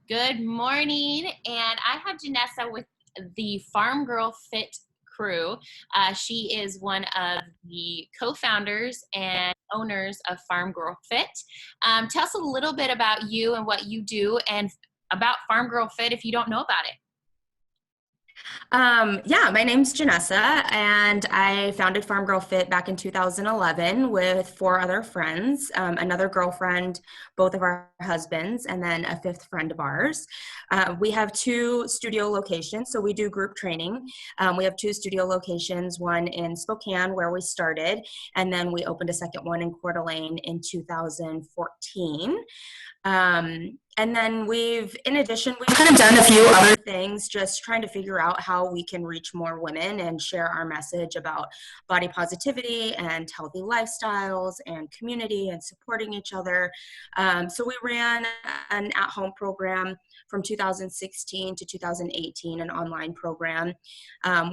Good morning, and I have Jaunessa with the Farm Girl Fit crew. She is one of the co-founders and owners of Farm Girl Fit. Tell us a little bit about you and what you do and about Farm Girl Fit if you don't know about it. Yeah, my name's Jaunessa, and I founded Farm Girl Fit back in 2011 with four other friends, another girlfriend, both of our husbands, and then a fifth friend of ours. We have two studio locations, so we do group training. We have two studio locations, one in Spokane where we started, and then we opened a second one in Coeur d'Alene in 2014. And then in addition, we've kind of done a few other things, just trying to figure out how we can reach more women and share our message about body positivity and healthy lifestyles and community and supporting each other. So we ran an at-home program from 2016 to 2018, an online program.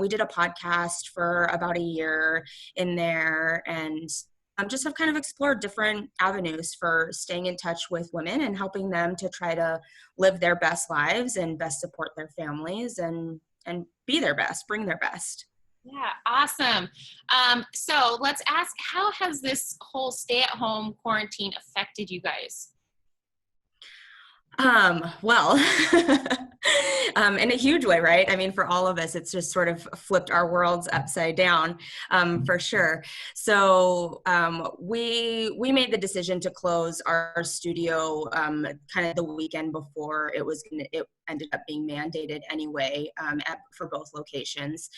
We did a podcast for about a year in there, and just have kind of explored different avenues for staying in touch with women and helping them to try to live their best lives and best support their families and be their best, bring their best. Yeah, awesome. So let's ask, how has this whole stay-at-home quarantine affected you guys? Well, in a huge way, right? I mean, for all of us, it's just sort of flipped our worlds upside down, for sure. So we made the decision to close our studio kind of the weekend before it ended up being mandated anyway for both locations,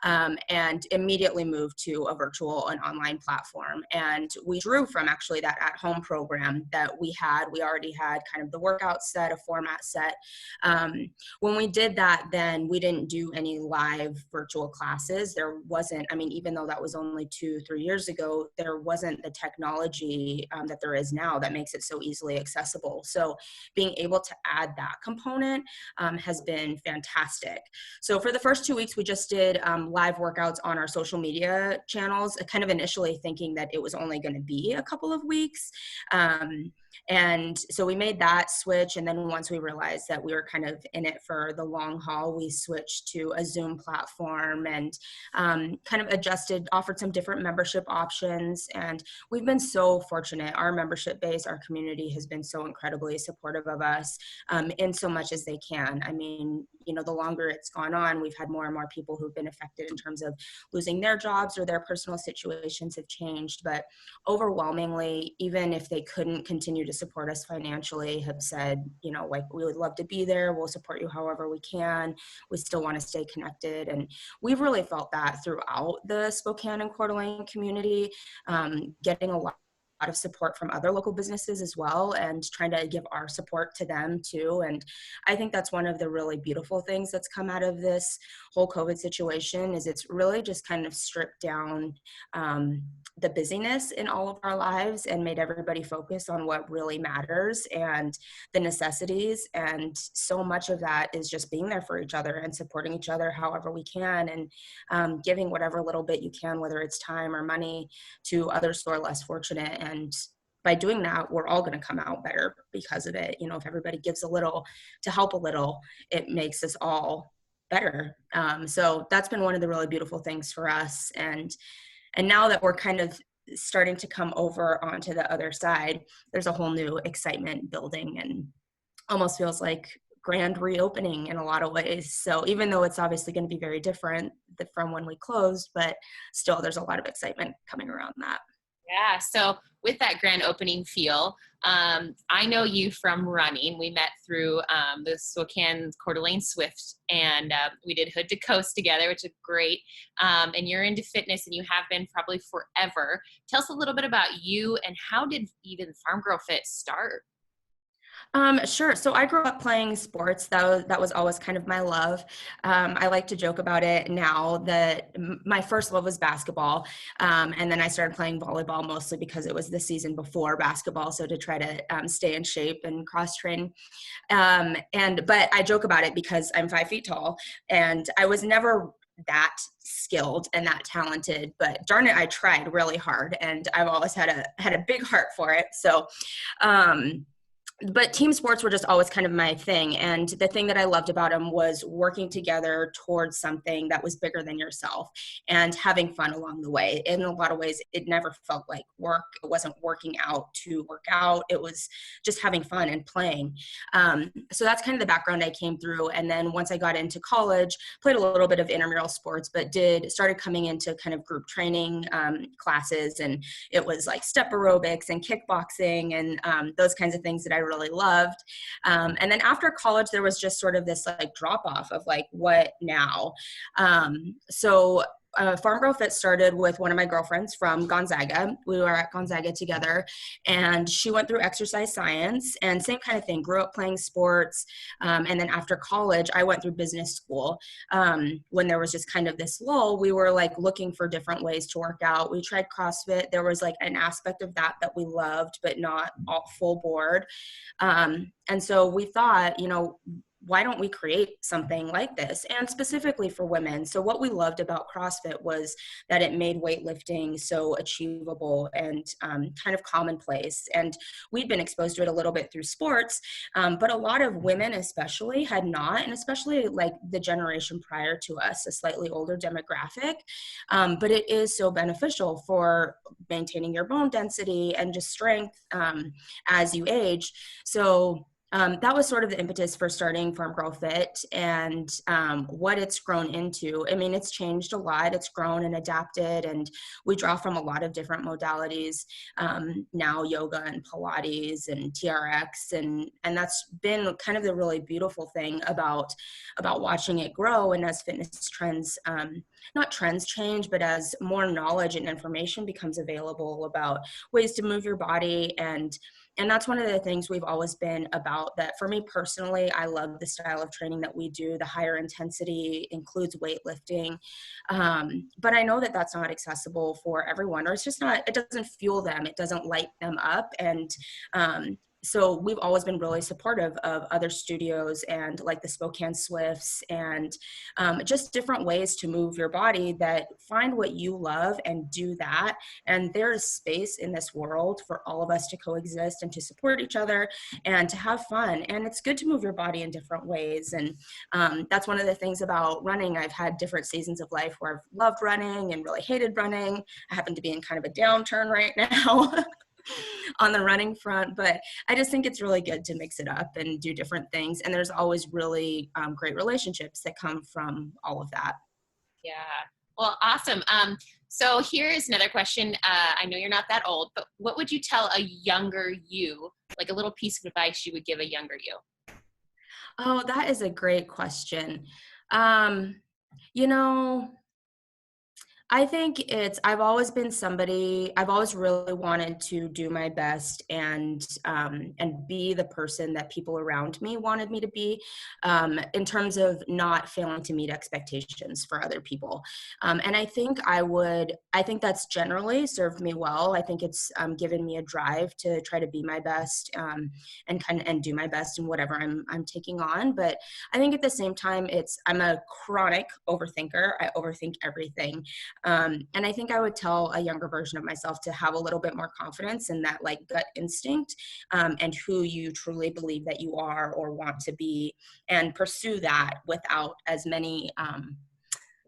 and immediately moved to a virtual and online platform. And we drew from actually that at-home program that we had. We already had kind of the workout set, a format set. When we did that, then we didn't do any live virtual classes. There wasn't, I mean, even though that was only 2-3 years ago, there wasn't the technology that there is now that makes it so easily accessible. So being able to add that component has been fantastic. So for the first 2 weeks, we just did live workouts on our social media channels, kind of initially thinking that it was only going to be a couple of weeks. And so we made that switch. And then once we realized that we were kind of in it for the long haul, we switched to a Zoom platform and kind of offered some different membership options. And we've been so fortunate. Our membership base, our community has been so incredibly supportive of us in so much as they can. I mean, you know, the longer it's gone on, we've had more and more people who've been affected in terms of losing their jobs or their personal situations have changed. But overwhelmingly, even if they couldn't continue to support us financially, have said, you know, like, we would love to be there. We'll support you however we can. We still want to stay connected. And we've really felt that throughout the Spokane and Coeur d'Alene community, getting a lot of support from other local businesses as well, and trying to give our support to them too. And I think that's one of the really beautiful things that's come out of this whole COVID situation, is it's really just kind of stripped down the busyness in all of our lives and made everybody focus on what really matters and the necessities. And so much of that is just being there for each other and supporting each other however we can, and giving whatever little bit you can, whether it's time or money, to others who are less fortunate. And by doing that, we're all going to come out better because of it. You know, if everybody gives a little to help a little, it makes us all better. So that's been one of the really beautiful things for us. And now that we're kind of starting to come over onto the other side, there's a whole new excitement building, and almost feels like grand reopening in a lot of ways. So even though it's obviously going to be very different from when we closed, but still there's a lot of excitement coming around that. Yeah, so with that grand opening feel, I know you from running. We met through the Spokane Coeur d'Alene Swift, and we did Hood to Coast together, which is great. And you're into fitness, and you have been probably forever. Tell us a little bit about you, and how did even Farm Girl Fit start? Sure. So I grew up playing sports. That was always kind of my love. I like to joke about it now that my first love was basketball. And then I started playing volleyball mostly because it was the season before basketball. So to try to stay in shape and cross train. But I joke about it because I'm 5 feet tall, and I was never that skilled and that talented, but darn it, I tried really hard, and I've always had a big heart for it. So, but team sports were just always kind of my thing. And the thing that I loved about them was working together towards something that was bigger than yourself and having fun along the way. In a lot of ways, it never felt like work. It wasn't working out to work out. It was just having fun and playing. So that's kind of the background I came through. And then once I got into college, played a little bit of intramural sports, but started coming into kind of group training classes. And it was like step aerobics and kickboxing and those kinds of things that I really loved. And then after college, there was just sort of this like drop off of like, what now? So Farm Girl Fit started with one of my girlfriends from Gonzaga. We were at Gonzaga together, and she went through exercise science and same kind of thing, grew up playing sports. And then after college, I went through business school. When there was just kind of this lull, we were like looking for different ways to work out. We tried CrossFit. There was like an aspect of that we loved, but not all full board. And so we thought, why don't we create something like this, and specifically for women? So what we loved about CrossFit was that it made weightlifting so achievable and kind of commonplace. And we'd been exposed to it a little bit through sports, but a lot of women especially had not, and especially like the generation prior to us, a slightly older demographic. But it is so beneficial for maintaining your bone density and just strength as you age. So that was sort of the impetus for starting Farm Girl Fit, and what it's grown into. I mean, it's changed a lot. It's grown and adapted, and we draw from a lot of different modalities now, yoga and Pilates and TRX, and that's been kind of the really beautiful thing about watching it grow. And as fitness trends, not trends change, but as more knowledge and information becomes available about ways to move your body, and that's one of the things we've always been about. That for me personally, I love the style of training that we do. The higher intensity includes weightlifting. But I know that that's not accessible for everyone, or it's just not, it doesn't fuel them. It doesn't light them up. And so we've always been really supportive of other studios and like the Spokane Swifts and just different ways to move your body, that find what you love and do that. And there's space in this world for all of us to coexist and to support each other and to have fun. And it's good to move your body in different ways. And that's one of the things about running. I've had different seasons of life where I've loved running and really hated running. I happen to be in kind of a downturn right now. On the running front, but I just think it's really good to mix it up and do different things. And there's always really great relationships that come from all of that. Yeah. Well, awesome. So here is another question. I know you're not that old, but what would you tell a younger you, like a little piece of advice you would give a younger you? Oh, that is a great question. You know, I think I've always been somebody, I've always really wanted to do my best and be the person that people around me wanted me to be, in terms of not failing to meet expectations for other people. And I think I think that's generally served me well. I think it's given me a drive to try to be my best, and do my best in whatever I'm taking on. But I think at the same time, I'm a chronic overthinker. I overthink everything. And I think I would tell a younger version of myself to have a little bit more confidence in that like gut instinct, and who you truly believe that you are or want to be, and pursue that without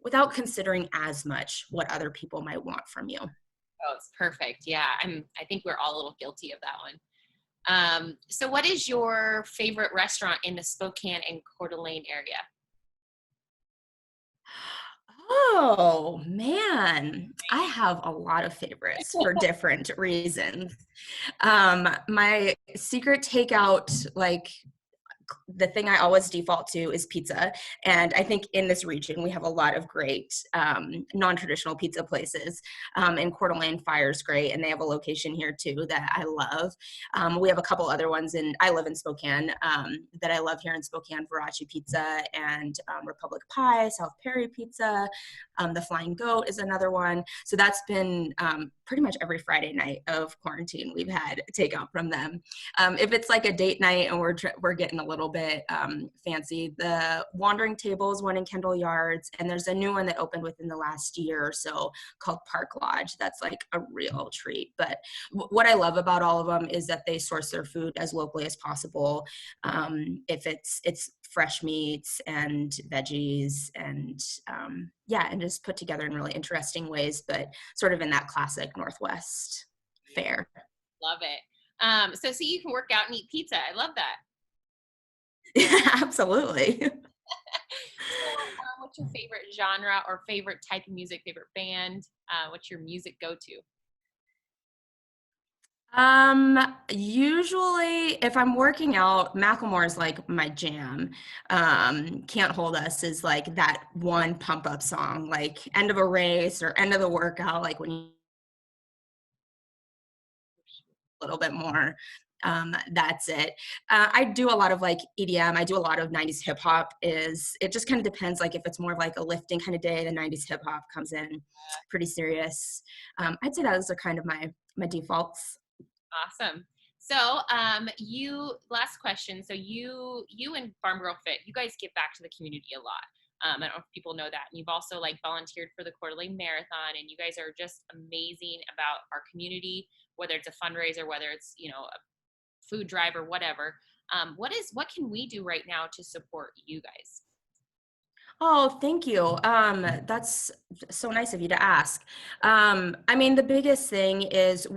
without considering as much what other people might want from you. Oh, it's perfect. Yeah. I think we're all a little guilty of that one. So what is your favorite restaurant in the Spokane and Coeur d'Alene area? Oh man, I have a lot of favorites for different reasons. My secret takeout, like the thing I always default to, is pizza. And I think in this region, we have a lot of great non-traditional pizza places. In Coeur d'Alene, Fire's great, and they have a location here too that I love. We have a couple other ones, and I live in Spokane, that I love here in Spokane: Verace Pizza and Republic Pie, South Perry Pizza. The Flying Goat is another one. So that's been pretty much every Friday night of quarantine we've had takeout from them. If it's like a date night and we're getting a little bit fancy. The Wandering Tables one in Kendall Yards, and there's a new one that opened within the last year or so called Park Lodge. That's like a real treat. But what I love about all of them is that they source their food as locally as possible. If it's fresh meats and veggies and yeah, and just put together in really interesting ways, but sort of in that classic Northwest fare. Love it. So you can work out and eat pizza. I love that. Absolutely. What's your favorite genre or favorite type of music, favorite band? What's your music go-to? Usually if I'm working out, Macklemore is like my jam. Can't Hold Us is like that one pump up song, like end of a race or end of the workout, like when you a little bit more. That's it. I do a lot of like EDM. I do a lot of 90s hip hop. It just kind of depends. Like if it's more of like a lifting kind of day, the 90s hip hop comes in pretty serious. I'd say those are kind of my defaults. Awesome. So, last question. So you and Farm Girl Fit, you guys give back to the community a lot. I don't know if people know that. And you've also like volunteered for the Coeur d'Alene Marathon, and you guys are just amazing about our community, whether it's a fundraiser, whether it's, a food drive or whatever. What can we do right now to support you guys? Oh, thank you. That's so nice of you to ask. I mean, the biggest thing is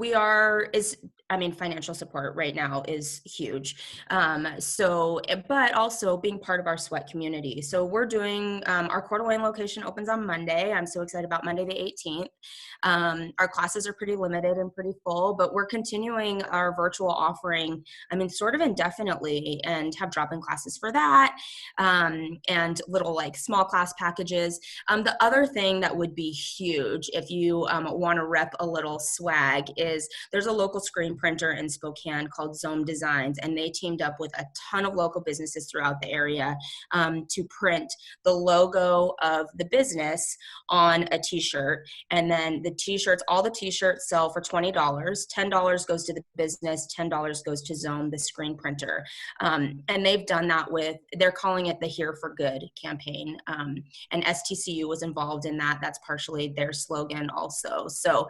financial support right now is huge. But also being part of our sweat community. So we're doing, our Coeur d'Alene location opens on Monday. I'm so excited about Monday the 18th. Our classes are pretty limited and pretty full, but we're continuing our virtual offering, sort of indefinitely, and have drop-in classes for that, and little like small class packages. The other thing that would be huge if you want to rep a little swag is there's a local screen printer in Spokane called Zome Designs, and they teamed up with a ton of local businesses throughout the area to print the logo of the business on a t-shirt. And then all the t-shirts sell for $20. $10 goes to the business, $10 goes to Zome, the screen printer. And they've done that they're calling it the Here for Good campaign. And STCU was involved in that. That's partially their slogan also. So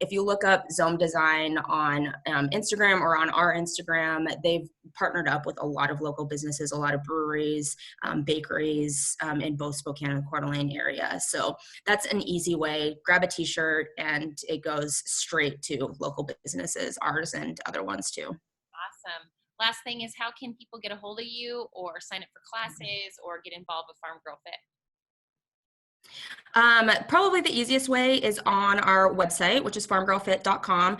if you look up Zome Design on Instagram or on our Instagram, they've partnered up with a lot of local businesses, a lot of breweries, bakeries in both Spokane and the Coeur d'Alene area. So that's an easy way. Grab a t-shirt and it goes straight to local businesses, ours and other ones too. Awesome. Last thing is, how can people get a hold of you or sign up for classes or get involved with Farm Girl Fit? Probably the easiest way is on our website, which is farmgirlfit.com.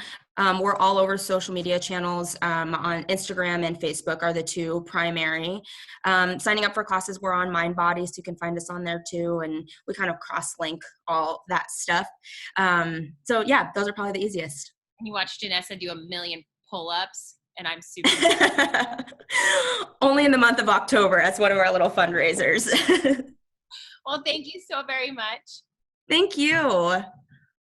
We're all over social media channels. On Instagram and Facebook are the two primary. Signing up for classes, we're on MindBody, so you can find us on there too, and we kind of cross-link all that stuff. So yeah, those are probably the easiest. And you watch Jaunessa do 1,000,000 pull-ups, and I'm super Only in the month of October as one of our little fundraisers. Well, thank you so very much. Thank you.